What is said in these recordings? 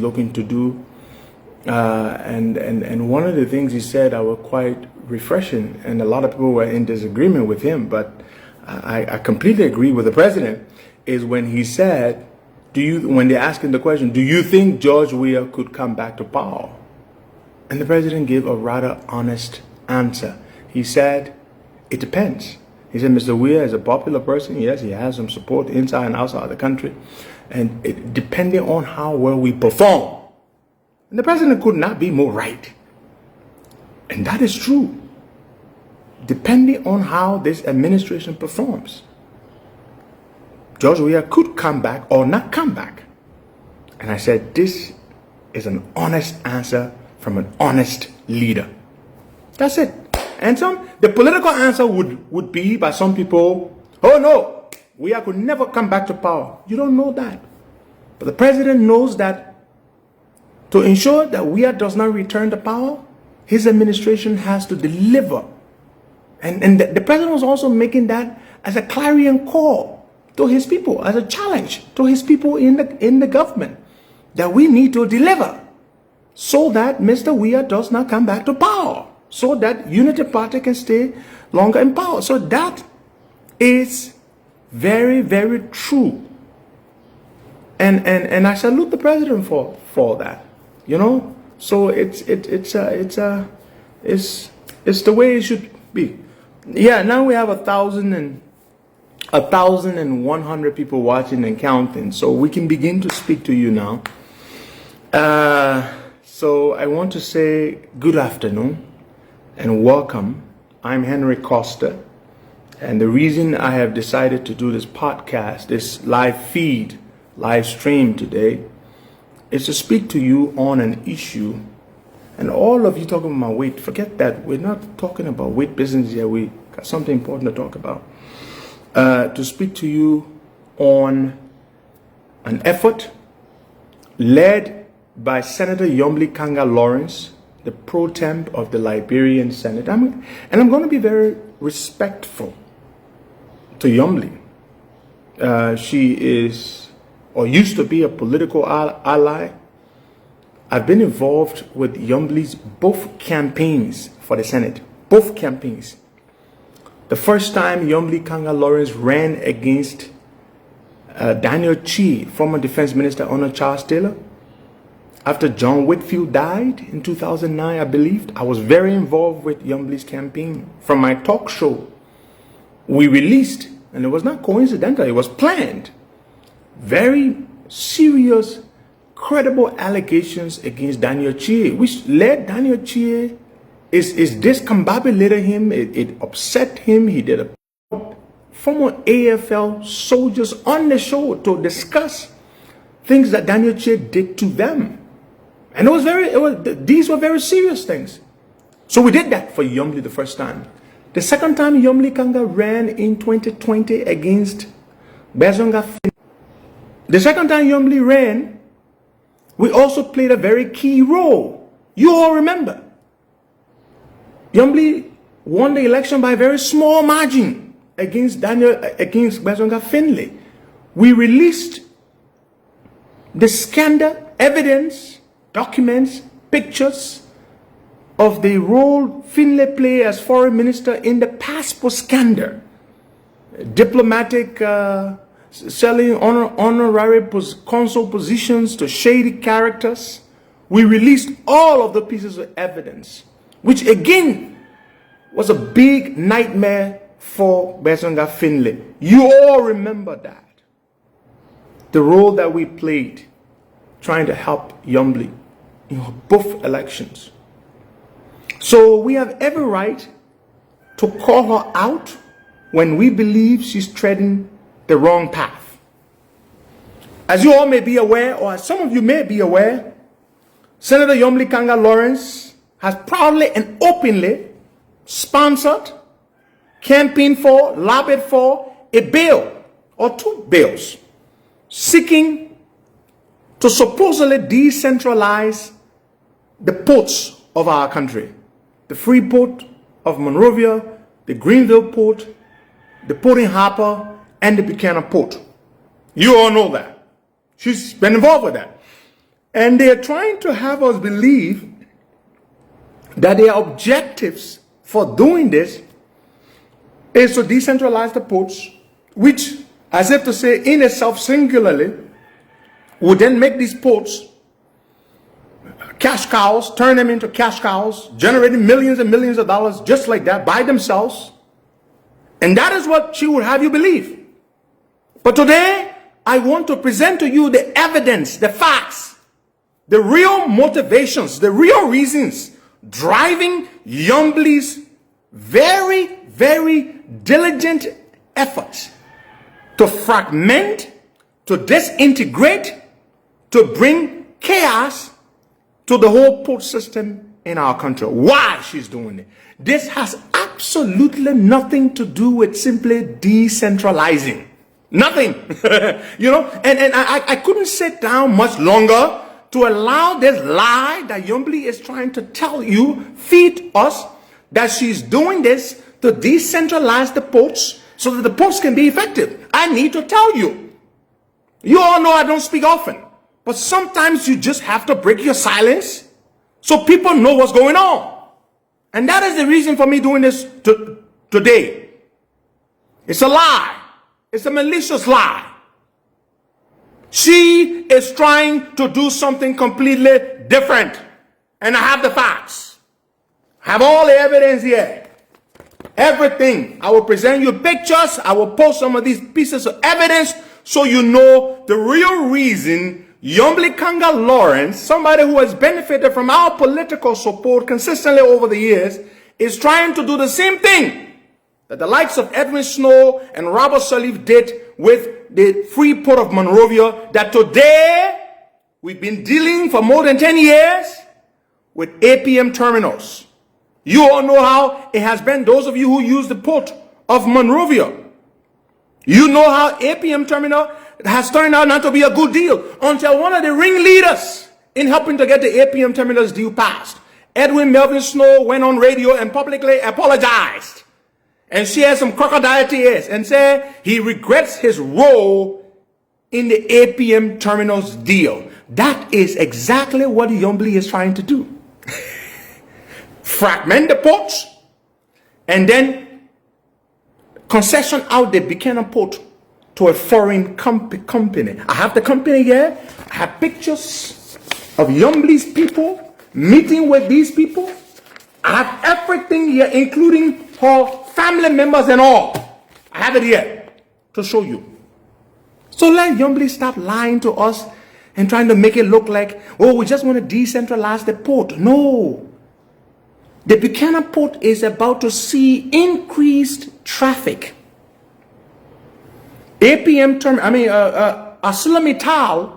looking to do. And one of the things he said that were quite refreshing, and a lot of people were in disagreement with him, but I completely agree with the president, is when he said, when they asked him the question, do you think George Weah could come back to power? And the president gave a rather honest answer. He said, it depends. He said, Mr. Weah is a popular person. Yes, he has some support inside and outside the country. And depending on how well we perform. And the president could not be more right. And that is true. Depending on how this administration performs, George Weah could come back or not come back. And I said, this is an honest answer from an honest leader. That's it. And the political answer would be by some people, oh no, Weah could never come back to power. You don't know that. But the president knows that to ensure that Weah does not return to power, his administration has to deliver. And the president was also making that as a clarion call to his people, as a challenge to his people in the government, that we need to deliver so that Mr. Weah does not come back to power, so that Unity Party can stay longer in power. So that is very, very true. And I salute the president for that. You know, so it's the way it should be. Yeah, now we have 1,100 people watching and counting, so we can begin to speak to you now. So I want to say good afternoon and welcome. I'm Henry Costa, and the reason I have decided to do this podcast, this live stream today, is to speak to you on an issue. And all of you talking about weight, forget that. We're not talking about weight business here. We got something important to talk about. To speak to you on an effort led by Senator Yombli Kanga Lawrence, the pro temp of the Liberian Senate. And I'm going to be very respectful to Yombli. She is, or used to be, a political ally. I've been involved with Yombli's both campaigns for the Senate. Both campaigns. The first time Yombli Kanga Lawrence ran against Daniel Chi, former Defense Minister under Charles Taylor, after John Whitfield died in 2009, I believe, I was very involved with Yombli's campaign. From my talk show, we released, and it was not coincidental, it was planned, very serious, credible allegations against Daniel Chie, which led Daniel Chie, is discombobulated him, it upset him. He did a former AFL soldiers on the show to discuss things that Daniel Chie did to them. And these were very serious things. So we did that for Yombli the first time. The second time Yombli Kanga ran in 2020 against Bezonga. The second time Yombli ran, we also played a very key role. You all remember. Yombli won the election by a very small margin against Bezonga Finlay. We released the scandal, evidence, documents, pictures of the role Finlay played as foreign minister in the passport scandal. Diplomatic, selling honorary consul positions to shady characters. We released all of the pieces of evidence, which again was a big nightmare for Bezonga Finlay. You all remember that. The role that we played trying to help Yombli in both elections. So we have every right to call her out when we believe she's treading the wrong path. As you all may be aware, or as some of you may be aware, Senator Yombli Kanga Lawrence has proudly and openly sponsored, campaigned for, lobbied for a bill or two bills seeking to supposedly decentralize the ports of our country. The free port of Monrovia, the Greenville port, the port in Harper, and the Buchanan port. You all know that. She's been involved with that. And they're trying to have us believe that their objectives for doing this is to decentralize the ports, which, as if to say, in itself singularly, would then make these ports cash cows, turn them into cash cows, generating millions and millions of dollars just like that by themselves. And that is what she would have you believe. But today, I want to present to you the evidence, the facts, the real motivations, the real reasons driving Yombly's very, very diligent efforts to fragment, to disintegrate, to bring chaos to the whole port system in our country. Why she's doing it? This has absolutely nothing to do with simply decentralizing. Nothing. You know, and I couldn't sit down much longer to allow this lie that Yombly is trying to tell you, feed us, that she's doing this to decentralize the ports so that the ports can be effective. I need to tell you. You all know I don't speak often, but sometimes you just have to break your silence so people know what's going on. And that is the reason for me doing this today. It's a lie. It's a malicious lie. She is trying to do something completely different. And I have the facts. I have all the evidence here. Everything. I will present you pictures. I will post some of these pieces of evidence so you know the real reason Yombly Kanga Lawrence, somebody who has benefited from our political support consistently over the years, is trying to do the same thing that the likes of Edwin Snow and Robert Sirleaf did with the free port of Monrovia, that today we've been dealing for more than 10 years with APM terminals. You all know how it has been, those of you who use the port of Monrovia. You know how APM terminal has turned out not to be a good deal until one of the ringleaders in helping to get the APM terminals deal passed, Edwin Melvin Snow, went on radio and publicly apologized and shared some crocodile tears and said he regrets his role in the APM terminals deal. That is exactly what Yombly is trying to do. Fragment the ports and then concession out the Buchanan port to a foreign company. I have the company here. I have pictures of Yombly's people meeting with these people. I have everything here, including her family members and all. I have it here to show you. So let Yombly stop lying to us and trying to make it look like, oh, we just want to decentralize the port. No. The Buchanan port is about to see increased traffic. ArcelorMittal,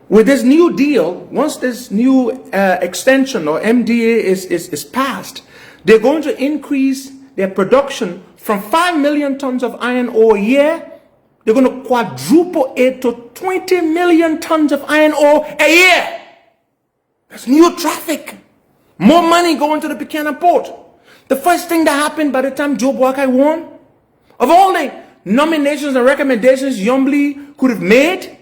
with this new deal, once this new extension or MDA is passed, they're going to increase their production from 5 million tons of iron ore a year. They're going to quadruple it to 20 million tons of iron ore a year. That's new traffic. More money going to the Buchanan port. The first thing that happened by the time Joe Boakai won, of all the nominations and recommendations Yombly could have made,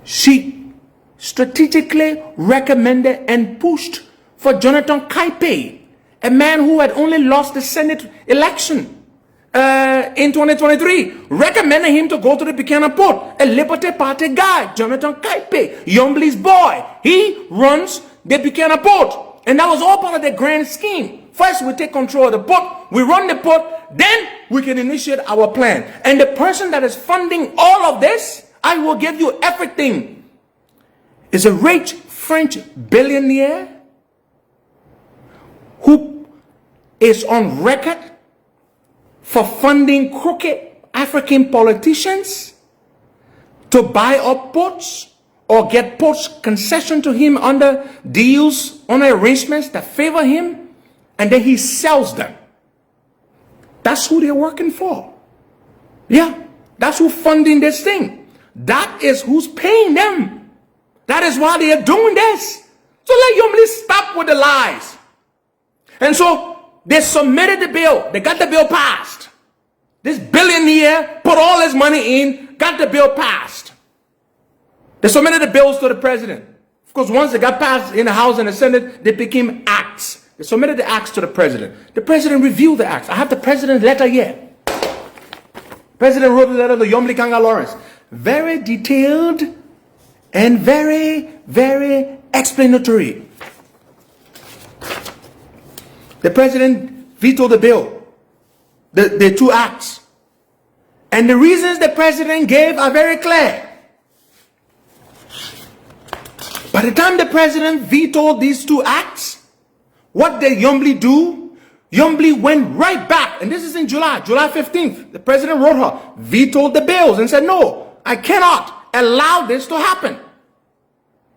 she strategically recommended and pushed for Jonathan Kaipe, a man who had only lost the Senate election in 2023, recommended him to go to the Buchanan port. A Liberty Party guy, Jonathan Kaipe, Yombly's boy. He runs the Buchanan port. And that was all part of the grand scheme. First, we take control of the port, we run the port, then we can initiate our plan. And the person that is funding all of this, I will give you everything, is a rich French billionaire who is on record for funding crooked African politicians to buy up ports or get ports concession to him under deals, on arrangements that favor him, and then he sells them. That's who they're working for. Yeah, that's who's funding this thing. That is who's paying them. That is why they are doing this. So let Yombly stop with the lies. And so they submitted the bill. They got the bill passed. This billionaire put all his money in, got the bill passed. They submitted the bills to the president. Of course, once they got passed in the House and the Senate, they became acts. They submitted the acts to the president. The president reviewed the acts. I have the president's letter here. President wrote a letter to Yombli Kanga Lawrence. Very detailed and very, very explanatory. The president vetoed the bill, the two acts. And the reasons the president gave are very clear. By the time the president vetoed these two acts, what did Yombli do? Yombli went right back, and this is in July 15th. The president wrote her, vetoed the bills and said, no, I cannot allow this to happen.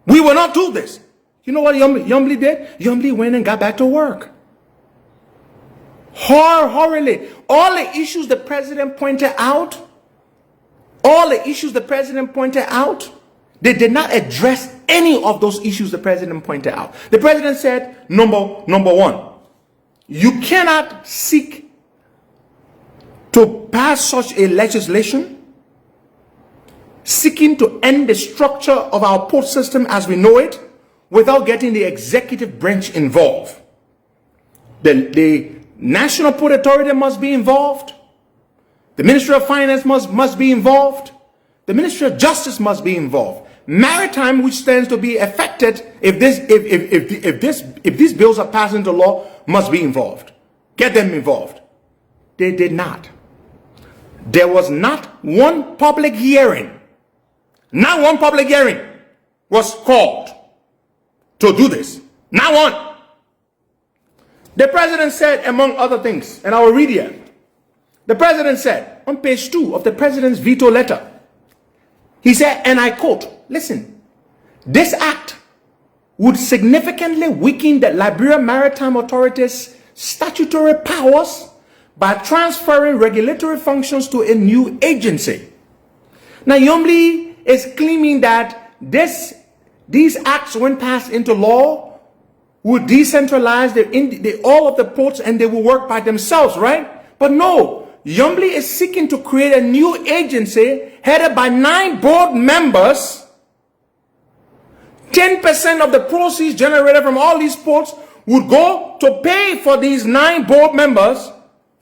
We will not do this. You know what Yombli did? Yombli went and got back to work. Horribly. All the issues the president pointed out, they did not address any of those issues the president pointed out. The president said, number one, you cannot seek to pass such a legislation seeking to end the structure of our port system as we know it without getting the executive branch involved. The National Port Authority must be involved. The Ministry of Finance must be involved. The Ministry of Justice must be involved. Maritime, which stands to be affected if these bills are passed into law, must be involved. Get them involved. They did not. There was not one public hearing. Not one public hearing was called to do this. Not one. The president said, among other things, and I will read here. The president said on page 2 of the president's veto letter, he said, and I quote, listen, this act would significantly weaken the Liberia Maritime Authority's statutory powers by transferring regulatory functions to a new agency. Now, Yombli is claiming that these acts, when passed into law, would decentralize all of the ports and they will work by themselves, right? But no. Yombli is seeking to create a new agency headed by 9 board members. 10% of the proceeds generated from all these ports would go to pay for these 9 board members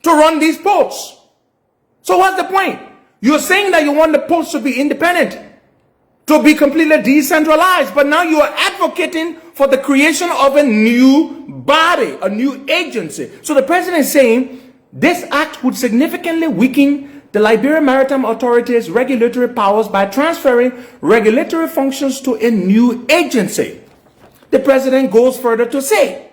to run these ports. So what's the point? You're saying that you want the ports to be independent, to be completely decentralized, but now you are advocating for the creation of a new body, a new agency. So the president is saying, this act would significantly weaken the Liberia Maritime Authority's regulatory powers by transferring regulatory functions to a new agency. The president goes further to say,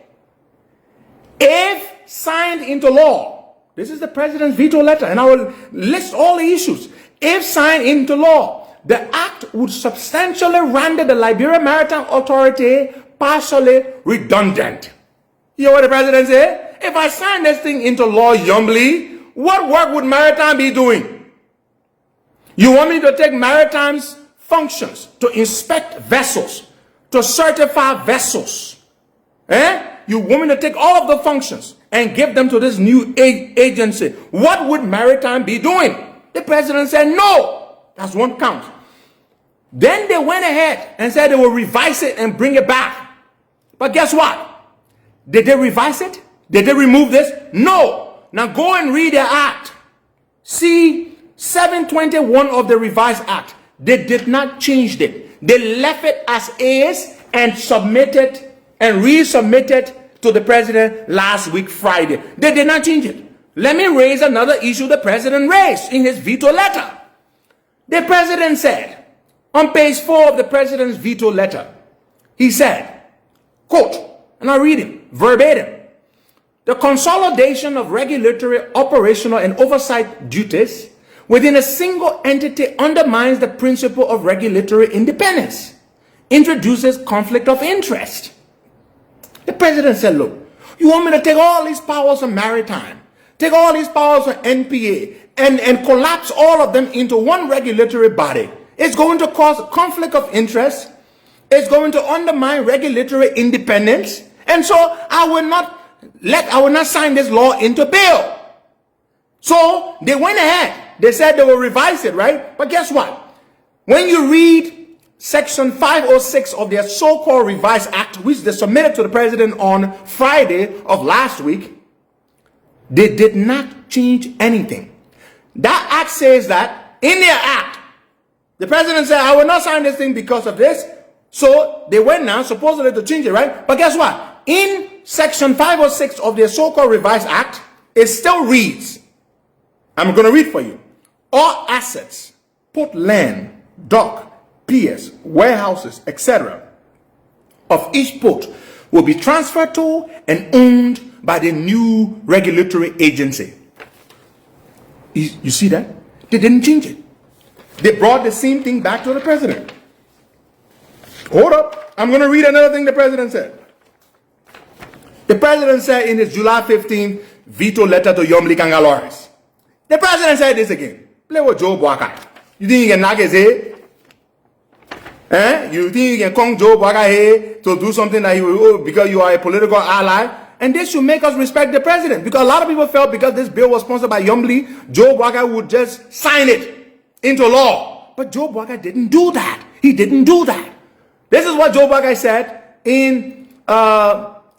if signed into law, this is the president's veto letter, and I will list all the issues. If signed into law, the act would substantially render the Liberia Maritime Authority partially redundant. You know what the president said? If I sign this thing into law, Yombli, what work would Maritime be doing? You want me to take Maritime's functions to inspect vessels, to certify vessels? You want me to take all of the functions and give them to this new agency? What would Maritime be doing? The president said no. That's one count. Then they went ahead and said they will revise it and bring it back. But guess what? Did they revise it? Did they remove this? No. Now go and read the act. See 721 of the revised act. They did not change it. They left it as is and submitted and resubmitted to the president last week Friday. They did not change it. Let me raise another issue the president raised in his veto letter. The president said on page 4 of the president's veto letter, he said, quote, and I'll read him verbatim. The consolidation of regulatory, operational, and oversight duties within a single entity undermines the principle of regulatory independence, introduces conflict of interest. The president said, look, you want me to take all these powers from Maritime, take all these powers from NPA, and collapse all of them into one regulatory body. It's going to cause conflict of interest. It's going to undermine regulatory independence. And so I will not sign this law into bill. So they went ahead. They said they will revise it, right? But guess what? When you read Section 506 of their so-called revised act, which they submitted to the president on Friday of last week, they did not change anything. That act says that in their act, the president said, I will not sign this thing because of this. So they went now supposedly to change it, right? But guess what? In section 506 of their so-called revised act, it still reads, I'm going to read for you. All assets, port land, dock, piers, warehouses, etc., of each port will be transferred to and owned by the new regulatory agency. You see that? They didn't change it. They brought the same thing back to the president. Hold up. I'm going to read another thing the president said. The president said in his July 15th veto letter to Yombli Kangalores. The president said this again. Play with Joe Boakai. You think you can knock his head? You think you can come Joe Boakai to do something that he will, because you are a political ally? And this should make us respect the president. Because a lot of people felt because this bill was sponsored by Yombli, Joe Boakai would just sign it into law. But Joe Boakai didn't do that. He didn't do that. This is what Joe Boakai said in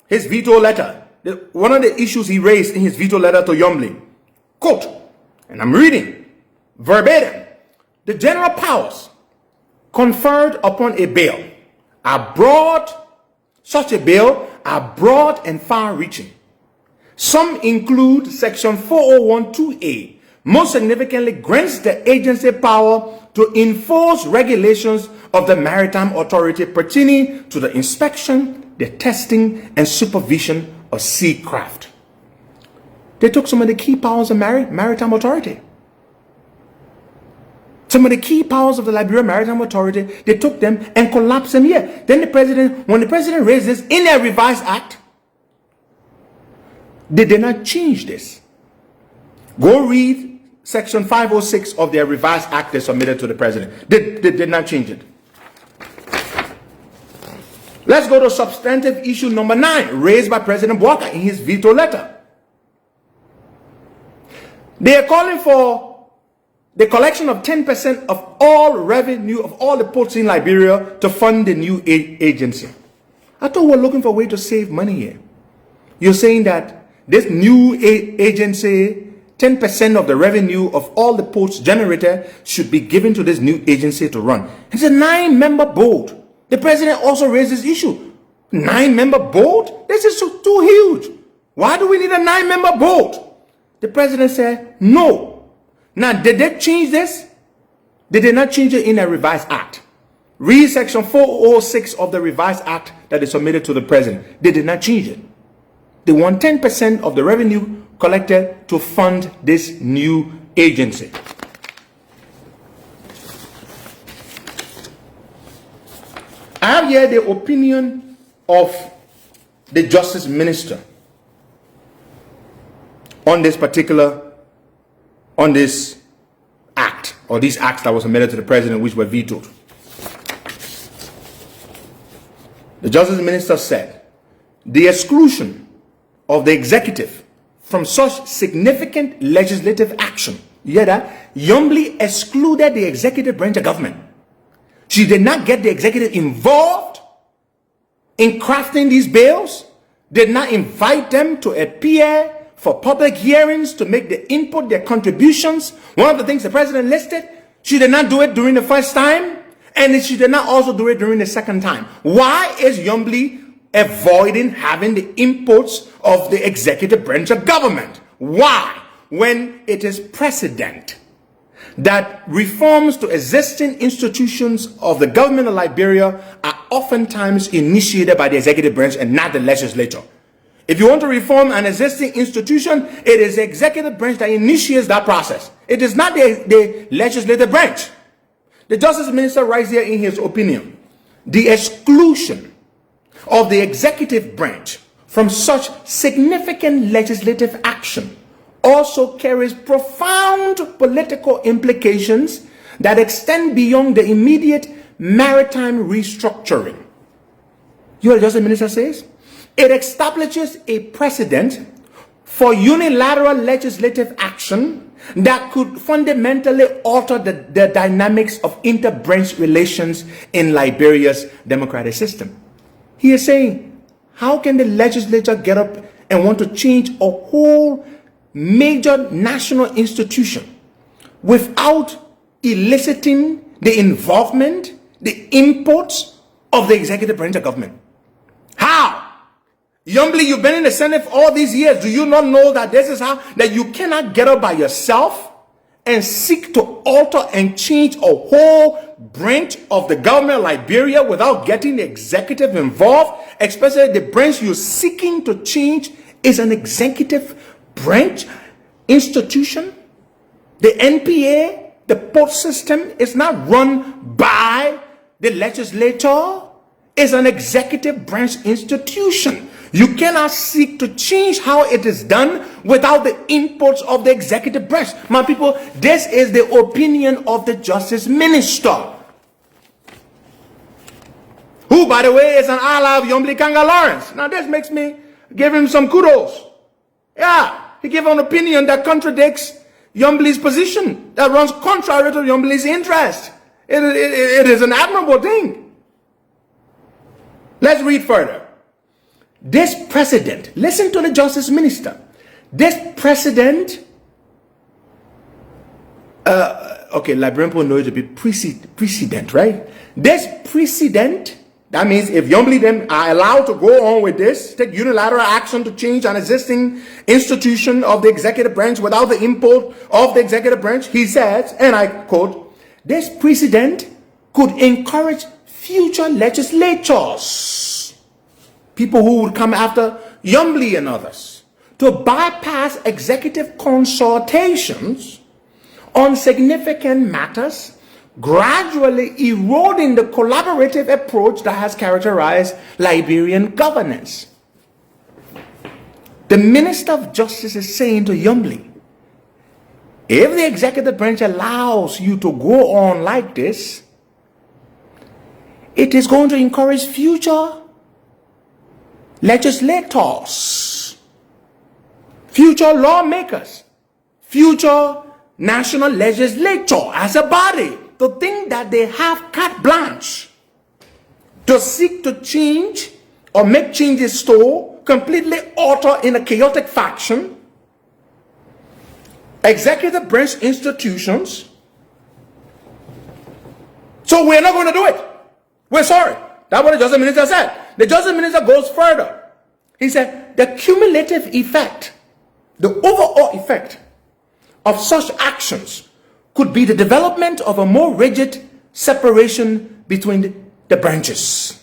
his veto letter. One of the issues he raised in his veto letter to Yombli. Quote, and I'm reading verbatim. The general powers conferred upon a bill are broad. Such a bill are broad and far-reaching. Some include Section 401(2)(a). Most significantly, grants the agency power to enforce regulations of the Maritime Authority pertaining to the inspection, the testing, and supervision of sea craft. They took some of the key powers of Maritime Authority. Some of the key powers of the Liberia Maritime Authority, they took them and collapsed them here. Then the president, when the president raised this in a revised act, they did not change this. Go read Section 506 of their revised act they submitted to the president. They did not change it. Let's go to substantive issue number 9, raised by President Boakai in his veto letter. They are calling for the collection of 10% of all revenue of all the ports in Liberia to fund the new agency. I thought we were looking for a way to save money here. You're saying that this new agency, 10% of the revenue of all the ports generated should be given to this new agency to run. It's a 9-member board. The president also raised this issue. 9-member board? This is too huge. Why do we need a 9-member board? The president said, no. Now, did they change this? They did not change it in a revised act. Read Section 406 of the revised act that they submitted to the president. They did not change it. They want 10% of the revenue collected to fund this new agency. I have here the opinion of the Justice Minister on this act, or these acts that were submitted to the president which were vetoed. The Justice Minister said, the exclusion of the executive from such significant legislative action. You hear that? Yombli excluded the executive branch of government. She did not get the executive involved in crafting these bills, did not invite them to appear for public hearings to make the input, their contributions. One of the things the president listed, she did not do it during the first time, and she did not also do it during the second time. Why is Yombli avoiding having the inputs of the executive branch of government? Why? When it is precedent that reforms to existing institutions of the government of Liberia are oftentimes initiated by the executive branch and not the legislature. If you want to reform an existing institution, it is the executive branch that initiates that process. It is not the legislative branch. The Justice Minister writes here in his opinion, the exclusion of the executive branch from such significant legislative action also carries profound political implications that extend beyond the immediate maritime restructuring. You know what the Justice Minister says? It establishes a precedent for unilateral legislative action that could fundamentally alter the dynamics of inter-branch relations in Liberia's democratic system. He is saying, how can the legislature get up and want to change a whole major national institution without eliciting the involvement, the inputs of the executive branch of government? How? Yombly, you've been in the Senate for all these years. Do you not know that this is how, that you cannot get up by yourself and seek to alter and change a whole branch of the government of Liberia without getting the executive involved, especially the branch you're seeking to change is an executive branch institution? The NPA, the port system, is not run by the legislature. It's an executive branch institution. You cannot seek to change how it is done without the inputs of the executive branch. My people, this is the opinion of the Justice Minister, who, by the way, is an ally of Yombly Kanga Lawrence. Now, this makes me give him some kudos. Yeah, he gave an opinion that contradicts Yombly's position, that runs contrary to Yombly's interest. It is an admirable thing. Let's read further. This precedent, listen to the Justice Minister. This precedent, okay, Liberian people know it to be precedent, right? This precedent, that means if Yombly them are allowed to go on with this, take unilateral action to change an existing institution of the executive branch without the input of the executive branch, he says, and I quote, this precedent could encourage future legislatures, people who would come after Yombly and others, to bypass executive consultations on significant matters, gradually eroding the collaborative approach that has characterized Liberian governance. The Minister of Justice is saying to Yombly, if the executive branch allows you to go on like this, it is going to encourage future legislators, future lawmakers, future national legislature as a body to think that they have carte blanche to seek to change or make changes to completely alter in a chaotic fashion executive branch institutions. So we're not going to do it. We're sorry. That's what the Justice Minister said. The Justice Minister goes further. He said the cumulative effect, the overall effect of such actions could be the development of a more rigid separation between the branches,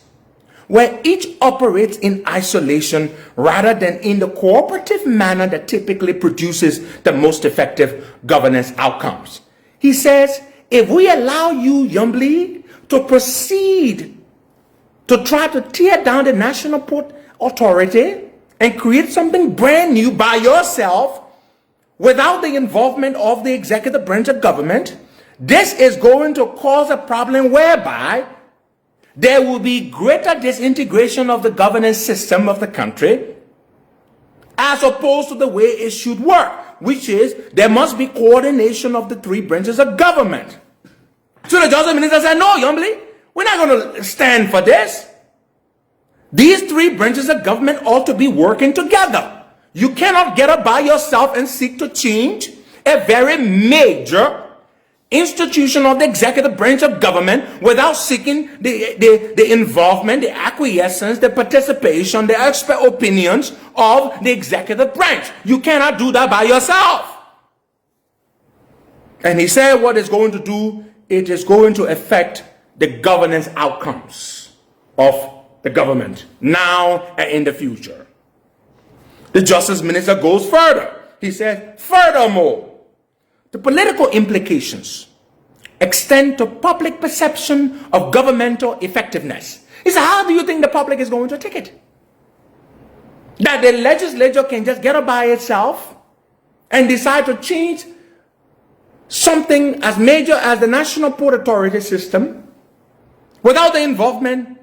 where each operates in isolation rather than in the cooperative manner that typically produces the most effective governance outcomes. He says, if we allow you, Yombly, to proceed to try to tear down the National Port Authority and create something brand new by yourself without the involvement of the executive branch of government, this is going to cause a problem whereby there will be greater disintegration of the governance system of the country as opposed to the way it should work, which is there must be coordination of the three branches of government. So the Justice Minister said, no, Yombly, we're not going to stand for this. These three branches of government ought to be working together. You cannot get up by yourself and seek to change a very major institution of the executive branch of government without seeking the involvement, the acquiescence, the participation, the expert opinions of the executive branch. You cannot do that by yourself. And he said what it's going to do, it is going to affect the governance outcomes of the government now and in the future. The Justice Minister goes further. He says, furthermore, the political implications extend to public perception of governmental effectiveness. He said, how do you think the public is going to take it? That the legislature can just get up by itself and decide to change something as major as the National Port Authority system without the involvement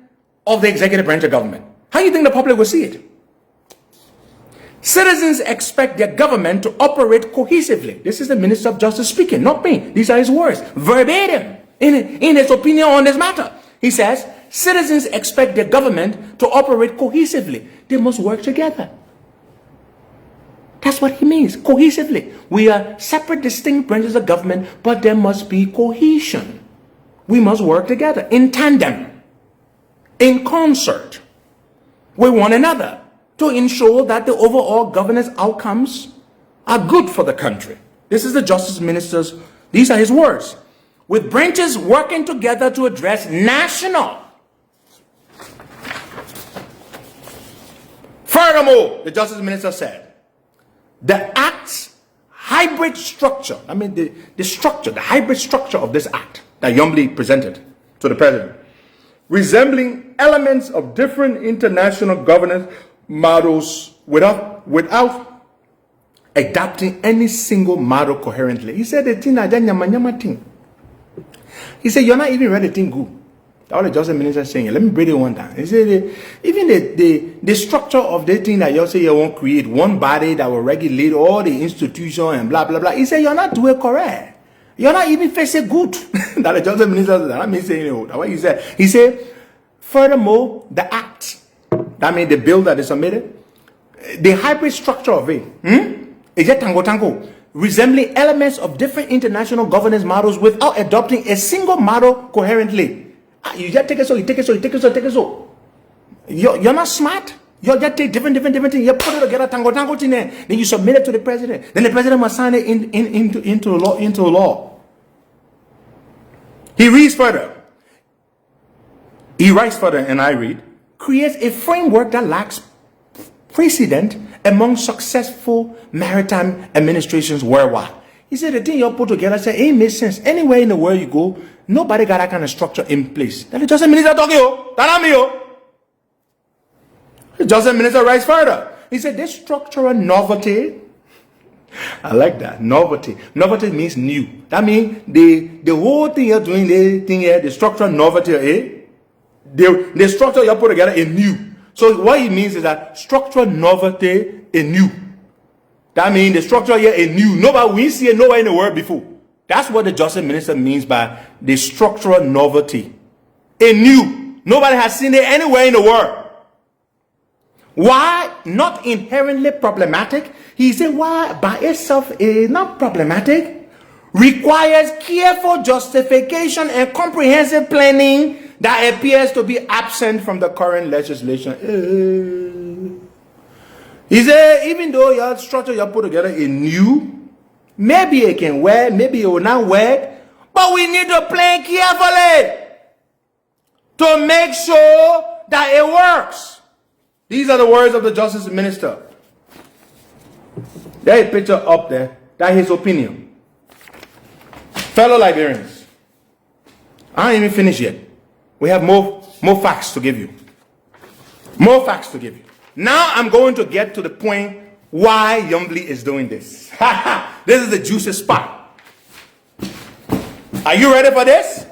of the executive branch of government. How do you think the public will see it? Citizens expect their government to operate cohesively. This is the Minister of Justice speaking, not me. These are his words, verbatim, in his opinion on this matter. He says, citizens expect their government to operate cohesively. They must work together. That's what he means, cohesively. We are separate, distinct branches of government, but there must be cohesion. We must work together, in tandem, in concert with one another, to ensure that the overall governance outcomes are good for the country. This is the Justice Minister's, these are his words. With branches working together to address national. Furthermore, the Justice Minister said, the Act's hybrid structure, the hybrid structure of this Act that Yombli presented to the President, resembling elements of different international governance models without adapting any single model coherently. He said the thing that thing. He said, you're not even ready to think good. All the Justice Minister saying, let me break it one down. He said, even the structure of the thing that you say you won't create one body that will regulate all the institutions and blah, blah, blah. He said, you're not doing correct. You're not even facing good. That the Justice Minister said, I mean saying what he said. He said, furthermore, the Act, that means the bill that is submitted, the hybrid structure of it, is a tango, resembling elements of different international governance models without adopting a single model coherently. You just take it so, you take it so, you take it so, you take it so. You're not smart. You just take different things. You put it together, tango thing there. Then you submit it to the president. Then the president must sign it into law. He reads further. He writes further, and I read, creates a framework that lacks precedent among successful maritime administrations worldwide. He said the thing you put together, said, it makes sense. Anywhere in the world you go, nobody got that kind of structure in place. That the Justice Minister talking, the Justice Minister writes further. He said this structural novelty, I like that, novelty. Novelty means new. That means the whole thing you're doing, the structural novelty, the structure you put together is new. So what it means is that structural novelty is new. That means the structure here is new. We see it nowhere in the world before. That's what the Justice Minister means by the structural novelty. A new. Nobody has seen it anywhere in the world. Why? Not inherently problematic. He said why by itself is not problematic. Requires careful justification and comprehensive planning that appears to be absent from the current legislation. He said, even though your structure you put together is new, maybe it can work, maybe it will not work, but we need to plan carefully to make sure that it works. These are the words of the Justice Minister. There's a picture up there. That's his opinion. Fellow Liberians, I ain't even finished yet. We have more facts to give you. More facts to give you. Now I'm going to get to the point why Yombli is doing this. This is the juicy spot. Are you ready for this?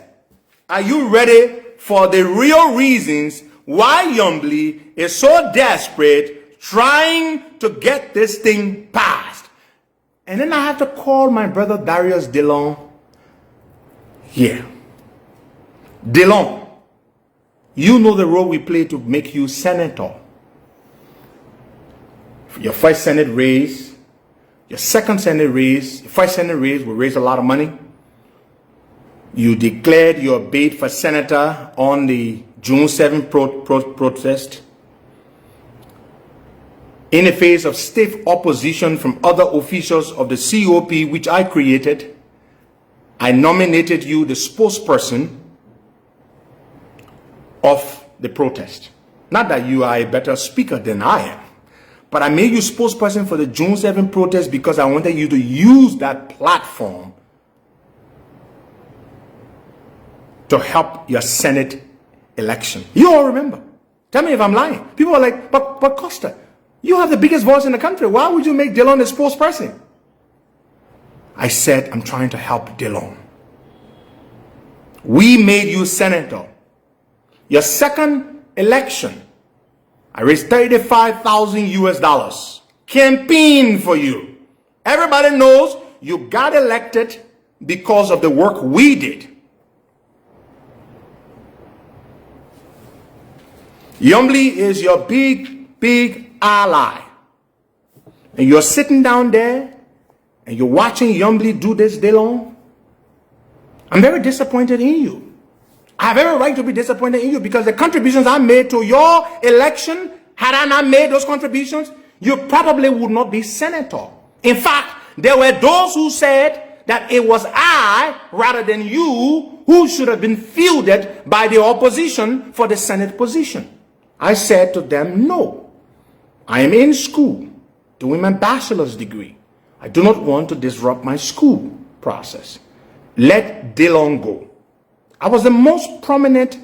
Are you ready for the real reasons why Yombli is so desperate trying to get this thing passed? And then I have to call my brother Darius Dillon here. Dillon, you know the role we play to make you senator. Your first Senate race, your second Senate race, your first Senate race will raise a lot of money. You declared your bid for senator on the June 7th protest. In the face of stiff opposition from other officials of the COP, which I created, I nominated you the spokesperson of the protest. Not that you are a better speaker than I am, but I made you spokesperson for the June 7th protest because I wanted you to use that platform to help your Senate election. You all remember. Tell me if I'm lying. People are like, but Costa, you have the biggest voice in the country. Why would you make Dillon the spokesperson? I said, I'm trying to help Dillon. We made you senator. Your second election, I raised $35,000 US campaigned for you. Everybody knows you got elected because of the work we did. Yombly is your big ally. And you're sitting down there and you're watching Yombly do this day long. I'm very disappointed in you. I have every right to be disappointed in you because the contributions I made to your election, had I not made those contributions, you probably would not be senator. In fact, there were those who said that it was I, rather than you, who should have been fielded by the opposition for the Senate position. I said to them, no, I am in school doing my bachelor's degree. I do not want to disrupt my school process. Let Dillon go. I was the most prominent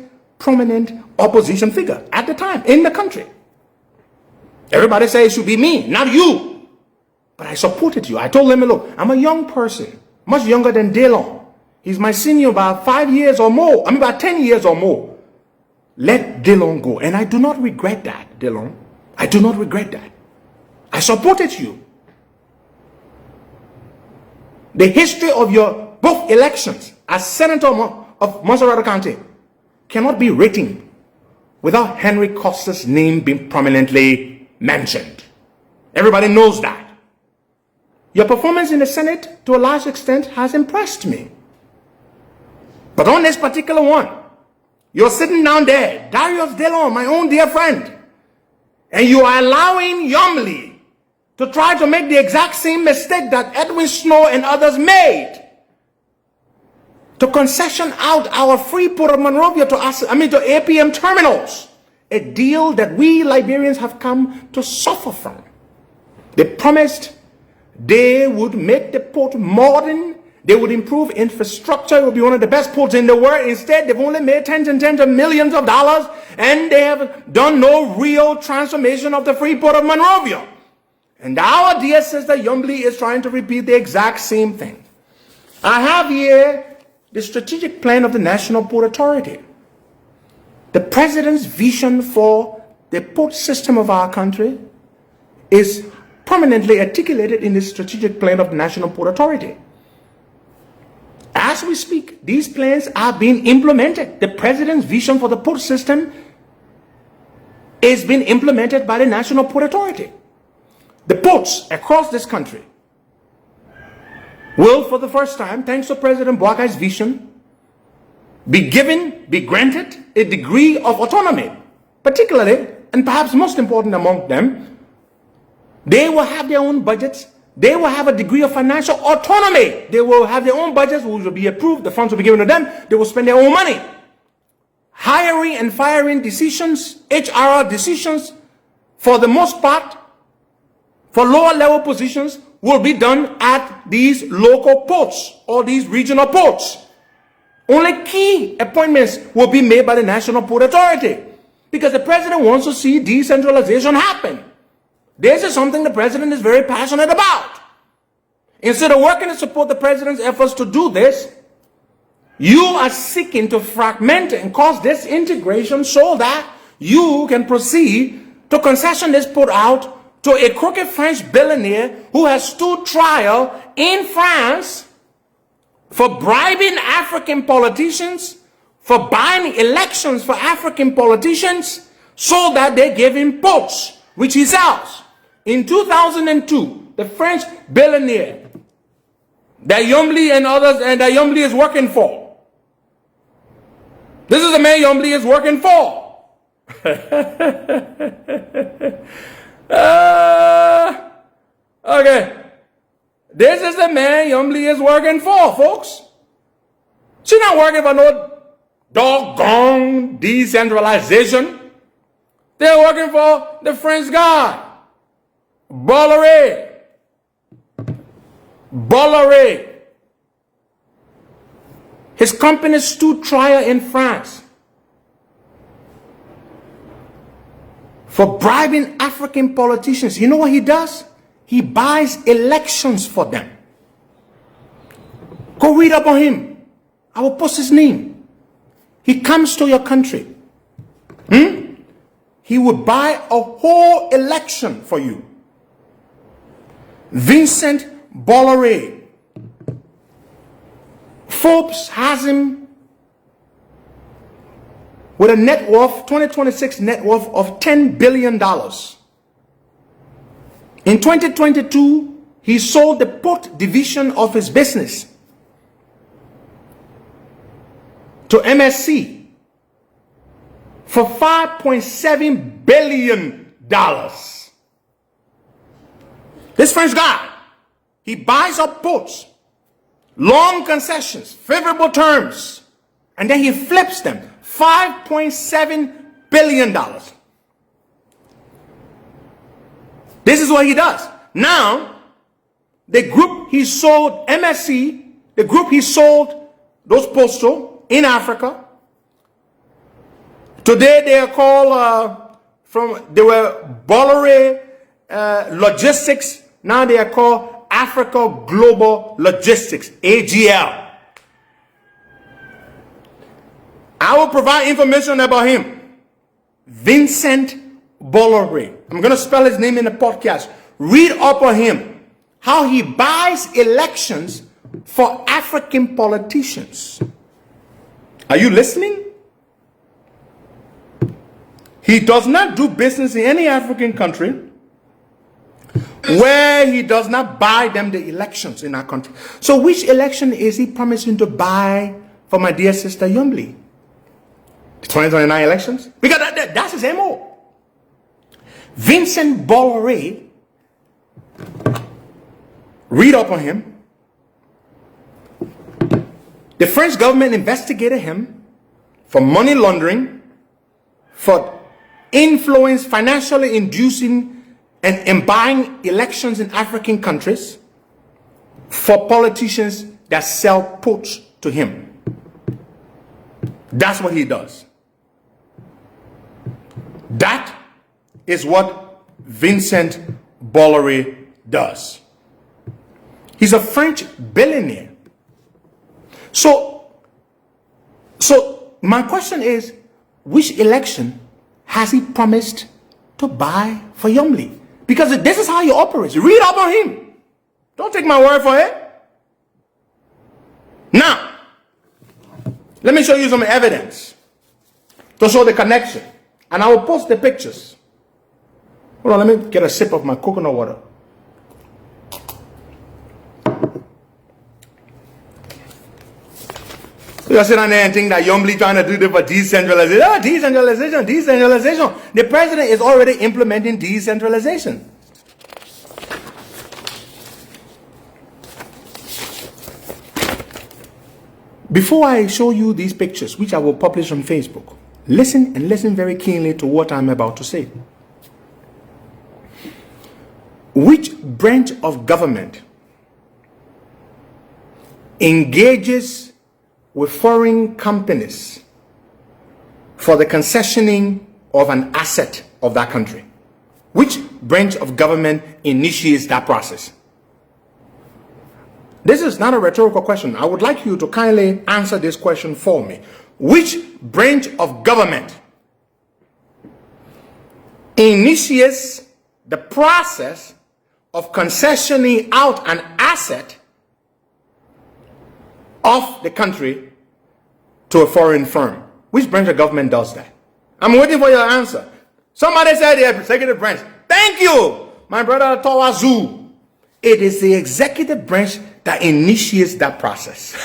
opposition figure at the time in the country. Everybody said it should be me, not you. But I supported you. I told them, look, I'm a young person, much younger than Dillon. He's my senior about 5 years or more. I mean, about 10 years or more. Let Dillon go. And I do not regret that, Dillon. I do not regret that. I supported you. The history of your both elections as Senator of Montserrat County cannot be written without Henry Costa's name being prominently mentioned. Everybody knows that. Your performance in the Senate, to a large extent, has impressed me. But on this particular one, you're sitting down there, Darius Dillon, my own dear friend, and you are allowing Yombly to try to make the exact same mistake that Edwin Snow and others made, to concession out our free Port of Monrovia to APM terminals, a deal that we Liberians have come to suffer from. They promised they would make the port modern, they would improve infrastructure, it would be one of the best ports in the world. Instead, they've only made tens and tens of millions of dollars, and they have done no real transformation of the free Port of Monrovia. And our dear sister Yombly is trying to repeat the exact same thing. I have here the strategic plan of the National Port Authority. The president's vision for the port system of our country is prominently articulated in the strategic plan of the National Port Authority. As we speak, these plans are being implemented. The president's vision for the port system is being implemented by the National Port Authority. The ports across this country will, for the first time, thanks to President Boakai's vision, be granted a degree of autonomy. Particularly, and perhaps most important among them, they will have their own budgets. They will have a degree of financial autonomy. They will have their own budgets, which will be approved. The funds will be given to them. They will spend their own money. Hiring and firing decisions, HR decisions, for the most part, for lower level positions, will be done at these local ports or these regional ports. Only key appointments will be made by the National Port Authority, because the president wants to see decentralization happen. This is something the president is very passionate about. Instead of working to support the president's efforts to do this, you are seeking to fragment and cause disintegration so that you can proceed to concession this port out to a crooked French billionaire who has stood trial in France for bribing African politicians, for buying elections for African politicians, so that they give him ports, which he sells. In 2002, the French billionaire that Yombly and others, and that Yombly is working for. This is the man Yombly is working for. Okay. This is the man Yombly is working for, folks. She's not working for no doggone decentralization. They're working for the French guy. Bolloré. His company stood trial in France for bribing African politicians. You know what he does? He buys elections for them. Go read up on him. I will post his name. He comes to your country. He would buy a whole election for you. Vincent Bolloré. Forbes has him with a net worth, 2026 net worth of $10 billion. In 2022, he sold the port division of his business to MSC for $5.7 billion. This French guy, he buys up ports, long concessions, favorable terms, and then he flips them. $5.7 billion. This is what he does. Now, the group he sold, MSC, the group he sold those ports to in Africa, today they are called, they were Bolloré Logistics. Now they are called Africa Global Logistics, AGL. I will provide information about him. Vincent Bolloré. I'm going to spell his name in the podcast. Read up on him. How he buys elections for African politicians. Are you listening? He does not do business in any African country where he does not buy them the elections in our country. So which election is he promising to buy for my dear sister Yombly? The 2029 elections? Because that's his MO. Vincent Bolloré, read up on him. The French government investigated him for money laundering, for influence, financially inducing and buying elections in African countries, for politicians that sell ports to him. That's what he does. That is what Vincent Bolloré does. He's a French billionaire. So my question is, which election has he promised to buy for Yombly? Because this is how he operates. Read up on him. Don't take my word for it. Now, let me show you some evidence to show the connection. And I will post the pictures. Hold on, let me get a sip of my coconut water. You sit down there and think that Yombly trying to do this for decentralization. Oh, decentralization. The president is already implementing decentralization. Before I show you these pictures, which I will publish on Facebook, listen and listen very keenly to what I'm about to say. Which branch of government engages with foreign companies for the concessioning of an asset of that country? Which branch of government initiates that process? This is not a rhetorical question. I would like you to kindly answer this question for me. Which branch of government initiates the process of concessioning out an asset of the country to a foreign firm? Which branch of government does that? I'm waiting for your answer. Somebody said the executive branch. Thank you, my brother Tawazu. It is the executive branch that initiates that process.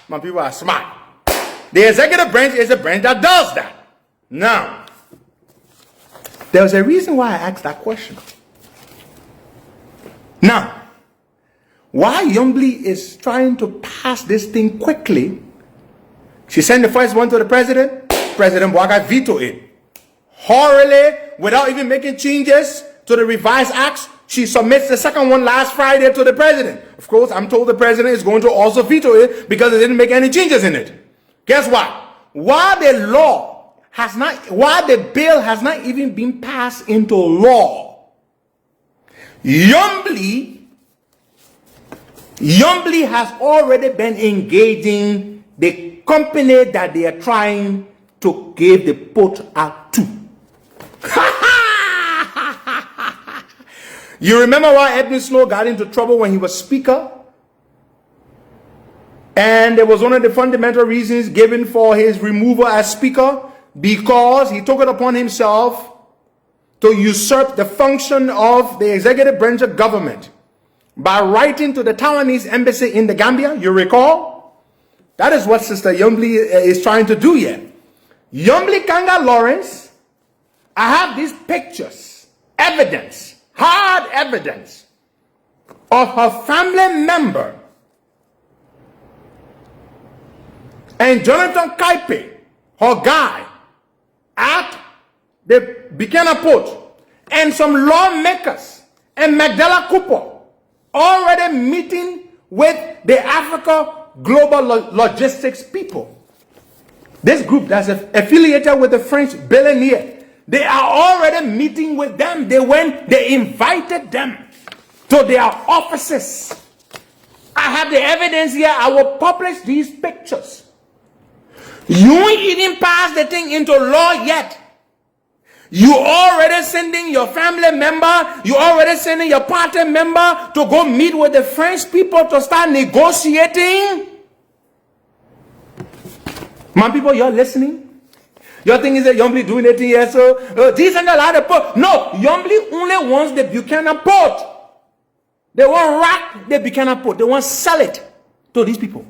My people are smart. The executive branch is a branch that does that. Now, there's a reason why I asked that question. Now, why Yombly is trying to pass this thing quickly, she sent the first one to the president. President Bouaga vetoed it. Horribly, without even making changes to the revised acts, she submits the second one last Friday to the president. Of course, I'm told the president is going to also veto it because it didn't make any changes in it. Guess what? While the bill has not even been passed into law, Yombly has already been engaging the company that they are trying to give the port out to. You remember why Edwin Snow got into trouble when he was speaker? And it was one of the fundamental reasons given for his removal as speaker, because he took it upon himself to usurp the function of the executive branch of government by writing to the Taiwanese embassy in the Gambia. You recall? That is what Sister Yombli is trying to do here. Yombli Kanga Lawrence, I have these pictures, evidence, hard evidence of her family member and Jonathan Kaipe, her guy, at the Buchanan Port, and some lawmakers and Magdala Cooper already meeting with the Africa Global Logistics people. This group that's affiliated with the French billionaire, they are already meeting with them. They invited them to their offices. I have the evidence here. I will publish these pictures. You ain't even passed the thing into law yet. You already sending your family member, you already sending your party member to go meet with the French people to start negotiating. My people, you're listening? Your thing is that Yombli doing anything here, so this and a lot of port. No, Yombli only wants the Buchanan Port. They won't rack the Buchanan Port. They won't sell it to these people.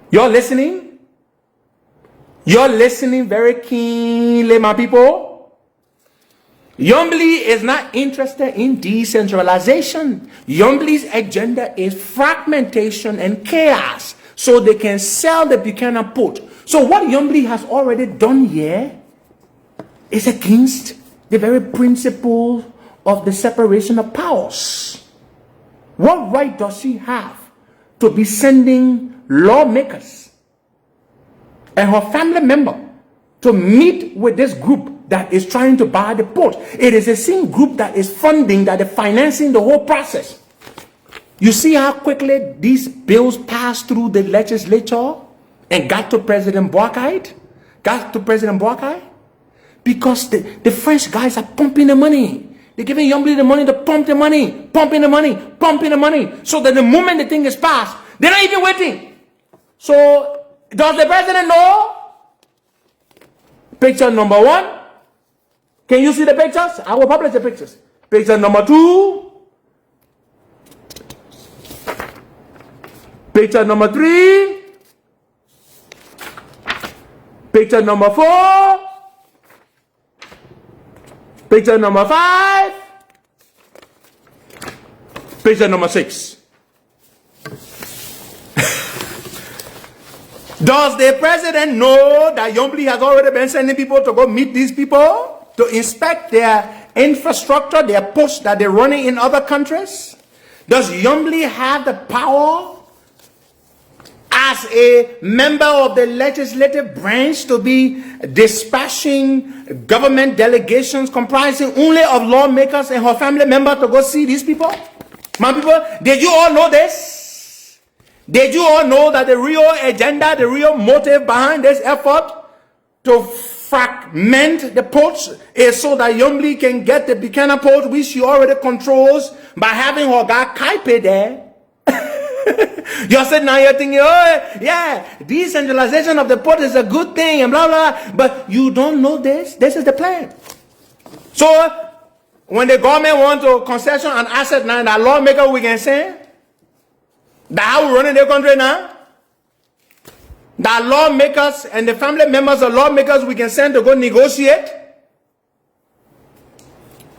You're listening? You're listening very keenly, my people. Yombli is not interested in decentralization. Yombli's agenda is fragmentation and chaos, so they can sell the Buchanan Port. So what Yombli has already done here is against the very principle of the separation of powers. What right does she have to be sending lawmakers and her family member to meet with this group that is trying to buy the port? It is the same group that is funding, that is financing the whole process. You see how quickly these bills passed through the legislature and got to President Boakai? Because the French guys are pumping the money. They're giving Yombli the money to pump the money, pumping the money. So that the moment the thing is passed, they're not even waiting. So, does the president know? Picture number 1. Can you see the pictures? I will publish the pictures. Picture number 2. Picture number 3. Picture number 4. Picture number 5. Picture number 6. Does the president know that Yombli has already been sending people to go meet these people, to inspect their infrastructure, their posts that they're running in other countries? Does Yombli have the power as a member of the legislative branch to be dispatching government delegations comprising only of lawmakers and her family members to go see these people? My people, did you all know this? Did you all know that the real agenda, the real motive behind this effort to fragment the ports is so that Yombli can get the Buchanan Port, which she already controls, by having her guy Kaipe there? You're sitting now, you're thinking, oh, yeah, decentralization of the port is a good thing, and blah, blah. But you don't know this. This is the plan. So, when the government wants to concession an asset now, that lawmaker we can say, that how we running the country now? That lawmakers and the family members of lawmakers we can send to go negotiate.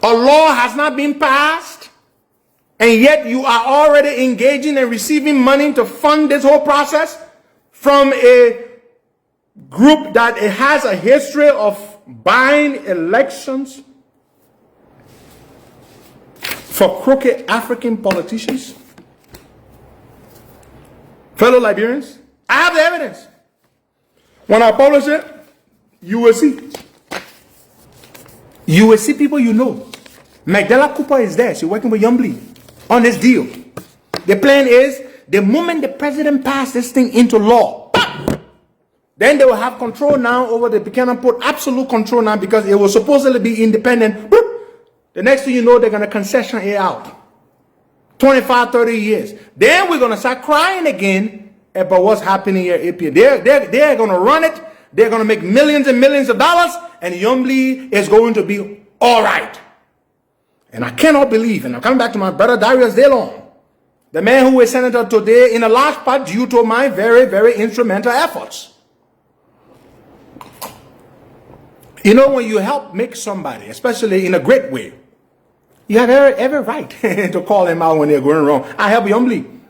A law has not been passed, and yet you are already engaging and receiving money to fund this whole process from a group that it has a history of buying elections for crooked African politicians. Fellow Liberians, I have the evidence. When I publish it, you will see. You will see people you know. Magdala Cooper is there. She's working with Yombli on this deal. The plan is, the moment the president passed this thing into law, then they will have control now over the Buchanan Port, absolute control now, because it was supposedly be independent The next thing you know, they're going to concession it out. 25, 30 years. Then we're going to start crying again about what's happening here at APA. They're going to run it. They're going to make millions and millions of dollars. And Yombli is going to be all right. And I cannot believe, and I'm coming back to my brother Darius DeLong, the man who is senator today, in a large part due to my very, very instrumental efforts. You know, when you help make somebody, especially in a great way, you have every right to call them out when they're going wrong. I help Yombli.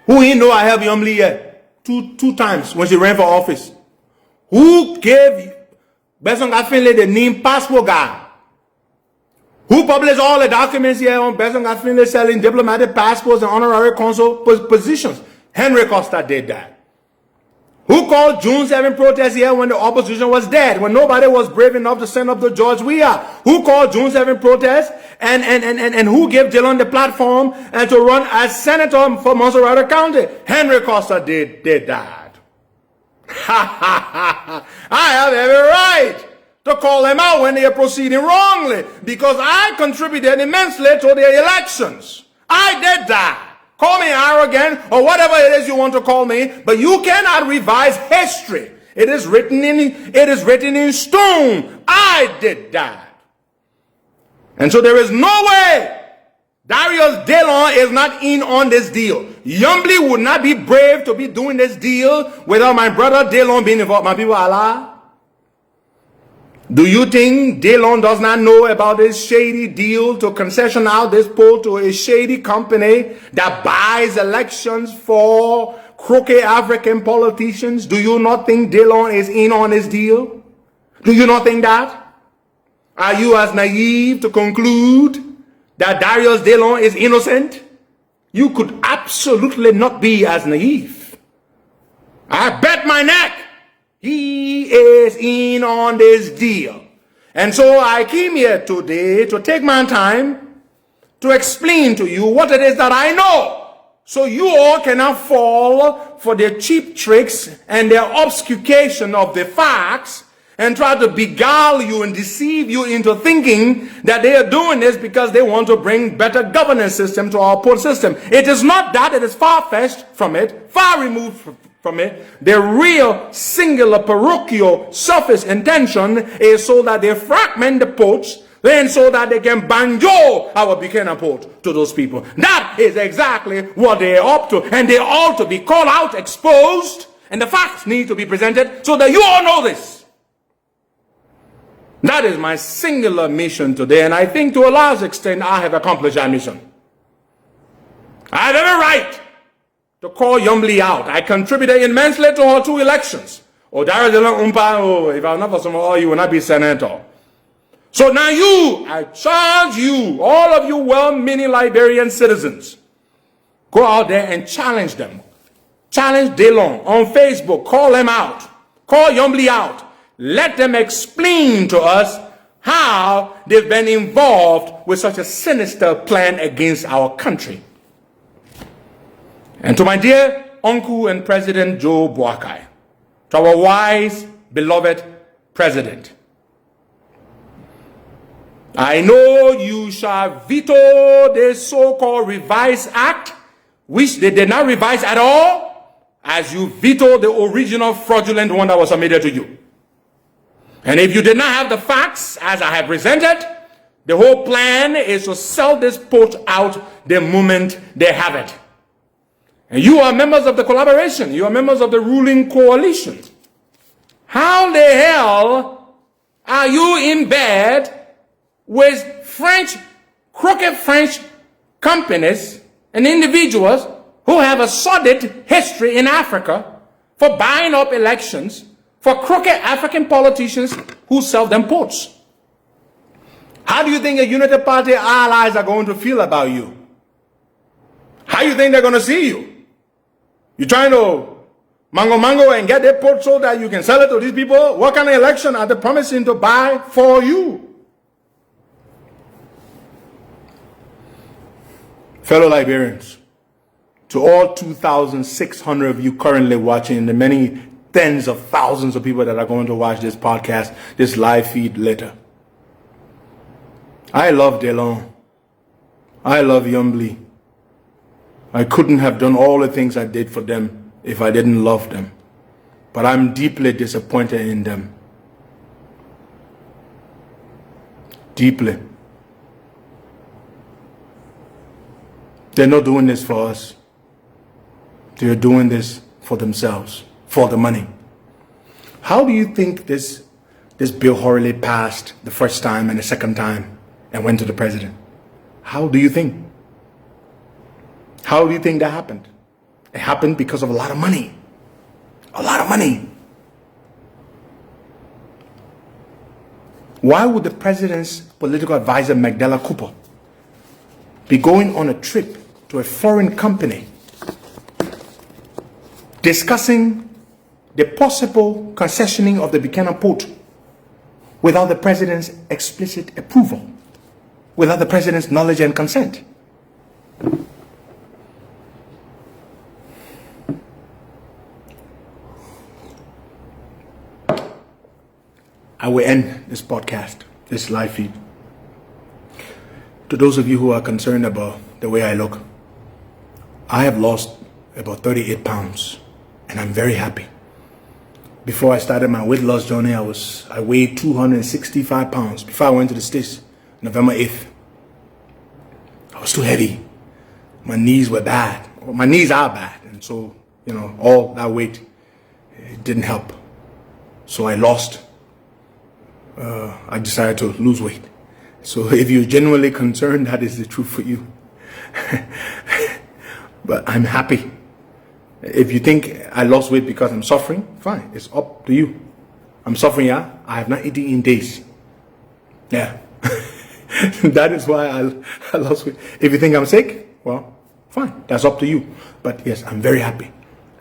Who he know I help Yombli two times when she ran for office? Who gave Besson Finley the name passport guy? Who published all the documents here on Besson Finley selling diplomatic passports and honorary consul positions? Henry Costa did that. Who called June 7 protest here when the opposition was dead, when nobody was brave enough to send up to George Weah? Who called June 7 protest and who gave Dillon the platform and to run as senator for Montserrat County? Henry Costa did that. I have every right to call them out when they are proceeding wrongly because I contributed immensely to their elections. I did that. Call me arrogant or whatever it is you want to call me, but you cannot revise history. It is written in stone. I did that. And so there is no way Darius DeLong is not in on this deal. Yombli would not be brave to be doing this deal without my brother DeLong being involved. My people, Allah. Do you think DeLong does not know about this shady deal to concession out this poll to a shady company that buys elections for crooked African politicians? Do you not think DeLong is in on this deal? Do you not think that? Are you as naive to conclude that Darius DeLong is innocent? You could absolutely not be as naive. I bet my neck he is in on this deal. And so I came here today to take my time to explain to you what it is that I know, so you all cannot fall for their cheap tricks and their obfuscation of the facts and try to beguile you and deceive you into thinking that they are doing this because they want to bring better governance system to our poll system. It is not that. It is far-fetched from it, far removed from it. The real, singular, parochial, selfish intention is so that they fragment the votes, then so that they can banjo our Buchanan vote to those people. That is exactly what they are up to, and they ought to be called out, exposed, and the facts need to be presented so that you all know this. That is my singular mission today, and I think to a large extent I have accomplished that mission. I have every right to call Yombli out. I contributed immensely to her 2 elections. Oh, Darius DeLong Umpa, if I was not for some of you, will not be senator. So now I charge you, all of you well-meaning Liberian citizens, go out there and challenge them. Challenge DeLong on Facebook. Call them out. Call Yombli out. Let them explain to us how they've been involved with such a sinister plan against our country. And to my dear uncle and President Joe Boakai, to our wise, beloved president, I know you shall veto this so-called revised act, which they did not revise at all, as you vetoed the original fraudulent one that was submitted to you. And if you did not have the facts as I have presented, the whole plan is to sell this vote out the moment they have it. And you are members of the collaboration. You are members of the ruling coalition. How the hell are you in bed with crooked French companies and individuals who have a sordid history in Africa for buying up elections for crooked African politicians who sell them votes? How do you think a Unity Party allies are going to feel about you? How do you think they're going to see you? You're trying to mango and get their vote so that you can sell it to these people? What kind of election are they promising to buy for you? Fellow Liberians, to all 2,600 of you currently watching, the many tens of thousands of people that are going to watch this podcast, this live feed later, I love Delon. I love Yombly. I couldn't have done all the things I did for them if I didn't love them. But I'm deeply disappointed in them. Deeply. They're not doing this for us. They're doing this for themselves, for the money. How do you think this bill hurriedly passed the first time and the second time and went to the president? How do you think? How do you think that happened? It happened because of a lot of money. A lot of money. Why would the president's political advisor, Magdala Cooper, be going on a trip to a foreign company discussing the possible concessioning of the Buchanan Port without the president's explicit approval, without the president's knowledge and consent? I will end this podcast, this live feed. To those of you who are concerned about the way I look, I have lost about 38 pounds and I'm very happy. Before I started my weight loss journey, I weighed 265 pounds. Before I went to the States, November 8th, I was too heavy. My knees were bad. My knees are bad. And so, all that weight, it didn't help. So I decided to lose weight. So if you're genuinely concerned, that is the truth for you. But I'm happy. If you think I lost weight because I'm suffering, fine, it's up to you. I'm suffering, yeah. I have not eaten in days. Yeah. That is why I lost weight. If you think I'm sick, well, fine, that's up to you. But yes, I'm very happy.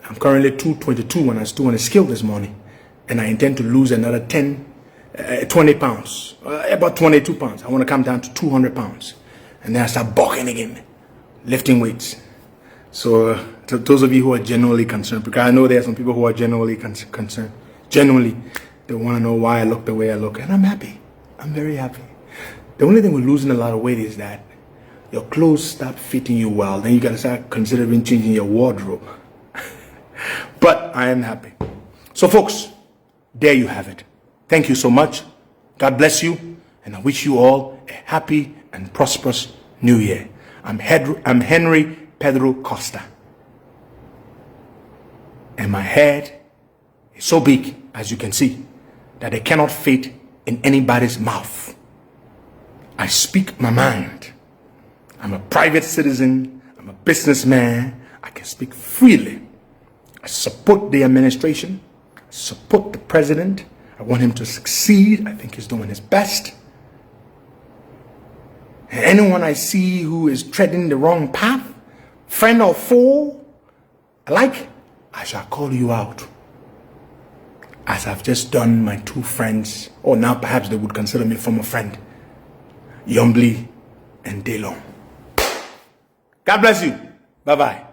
I'm currently 222 when I stood on a scale this morning. And I intend to lose another 20 pounds, about 22 pounds. I want to come down to 200 pounds. And then I start bulking again, lifting weights. So to those of you who are genuinely concerned, because I know there are some people who are genuinely concerned. Genuinely, they want to know why I look the way I look. And I'm happy. I'm very happy. The only thing with losing a lot of weight is that your clothes stop fitting you well. Then you got to start considering changing your wardrobe. But I am happy. So folks, there you have it. Thank you so much. God bless you. And I wish you all a happy and prosperous New Year. I'm Henry Pedro Costa. And my head is so big, as you can see, that it cannot fit in anybody's mouth. I speak my mind. I'm a private citizen. I'm a businessman. I can speak freely. I support the administration. I support the president. I want him to succeed. I think he's doing his best. And anyone I see who is treading the wrong path, friend or foe alike, I shall call you out. As I've just done my two friends, or now perhaps they would consider me former friend, Yombly and Delon. God bless you. Bye-bye.